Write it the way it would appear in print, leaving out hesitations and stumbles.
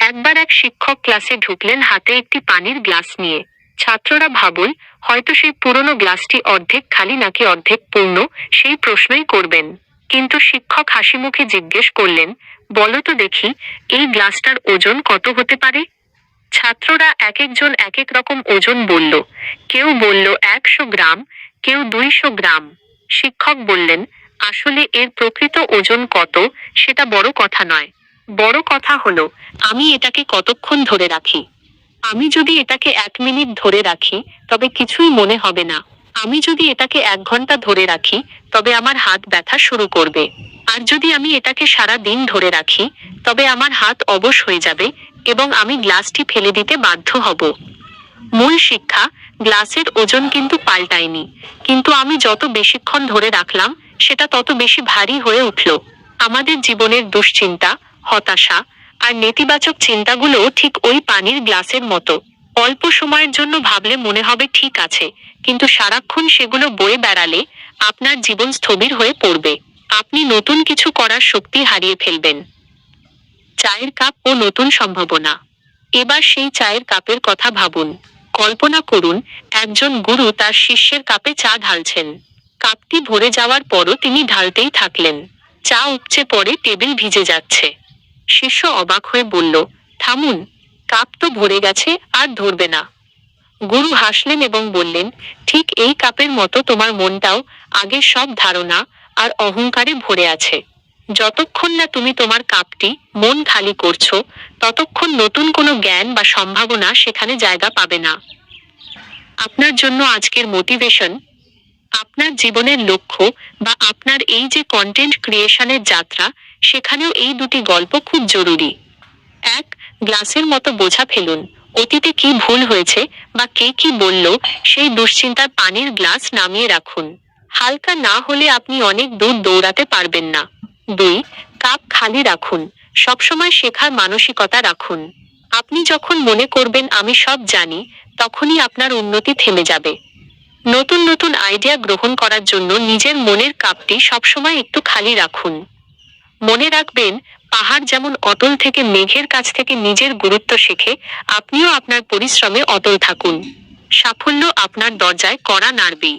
একবার এক শিক্ষক ক্লাসে ঢুকলেন হাতে একটি পানির গ্লাস নিয়ে। ছাত্ররা ভাবল হয়তো সেই পুরনো গ্লাসটি অর্ধেক খালি নাকি অর্ধেক পূর্ণ, সেই প্রশ্নই করবেন। কিন্তু শিক্ষক হাসিমুখে জিজ্ঞেস করলেন, বলো তো দেখি, এই গ্লাসটার ওজন কত হতে পারে? ছাত্ররা এক একজন এক এক রকম ওজন বলল। কেউ বলল 100 গ্রাম, কেউ 200 গ্রাম। শিক্ষক বললেন, আসলে এর প্রকৃত ওজন কত সেটা বড় কথা নয়। বড় কথা হলো আমি এটাকে কতক্ষণ ধরে রাখি। আমি যদি এটাকে 1 মিনিট ধরে রাখি তবে কিছুই মনে হবে না। আমি যদি এটাকে 1 ঘন্টা ধরে রাখি তবে আমার হাত ব্যথা শুরু করবে। আর যদি আমি এটাকে সারা দিন ধরে রাখি তবে আমার হাত অবশ হয়ে যাবে এবং আমি গ্লাসটি ফেলে দিতে বাধ্য হব। মূল শিক্ষা, গ্লাসের ওজন কিন্তু পাল্টায়নি, কিন্তু আমি যত বেশিক্ষণ ধরে রাখলাম সেটা তত বেশি ভারী হয়ে উঠল। আমাদের জীবনের দুশ্চিন্তা, হতাশা আর নেতিবাচক চিন্তাগুলো ঠিক ওই পানির গ্লাসের মতো। অল্প সময়ের জন্য ভাবলে মনে হবে ঠিক আছে, কিন্তু সারাক্ষণ সেগুলো বয়ে বেড়ালে আপনার জীবন স্থবির হয়ে পড়বে। আপনি নতুন কিছু করার শক্তি হারিয়ে ফেলবেন। চায়ের কাপ ও নতুন সম্ভাবনা। এবার সেই চায়ের কাপের কথা ভাবুন। কল্পনা করুন, একজন গুরু তার শিষ্যের কাপে চা ঢালছেন। কাপটি ভরে যাওয়ার পরও তিনি ঢালতেই থাকলেন। চা উপচে পড়ে, টেবিল ভিজে যাচ্ছে। শিষ্য অবাক হয়ে বলল, থামুন, কাপ তো ভরে গেছে, আর ধরবে না। গুরু হাসলেন এবং বললেন, ঠিক এই কাপের মতো তোমার মনটাও আগের সব ধারণা আর অহংকারে ভরে আছে। যতক্ষণ না তুমি তোমার কাপটি, মন খালি করছো, ততক্ষণ নতুন কোনো জ্ঞান বা সম্ভাবনা সেখানে জায়গা পাবে না। আপনার জন্য আজকের মোটিভেশন, আপনার জীবনের লক্ষ্য বা আপনার এই যে কন্টেন্ট ক্রিয়েশনের যাত্রা, সেখানেও এই দুটি গল্প খুব জরুরি। 1. গ্লাসের মতো বোঝা ফেলুন। অতীতে কি ভুল হয়েছে বা কে কি বলল সেই দুশ্চিন্তার পানির গ্লাস নামিয়ে রাখুন। হালকা না হলে আপনি অনেক দূর দৌড়াতে পারবেন না। 2. কাপ খালি রাখুন। সবসময় শেখার মানসিকতা রাখুন। আপনি যখন মনে করবেন আমি সব জানি, তখনই আপনার উন্নতি থেমে যাবে। নতুন নতুন আইডিয়া গ্রহণ করার জন্য নিজের মনের কাপটি সবসময় একটু খালি রাখুন। মনে রাখবেন, পাহাড় যেমন অটল থেকে মেঘের কাছ থেকে নিজের গুরুত্ব শেখে, আপনিও আপনার পরিশ্রমে অটল থাকুন। সাফল্য আপনার দরজায় কড়া নাড়বেই।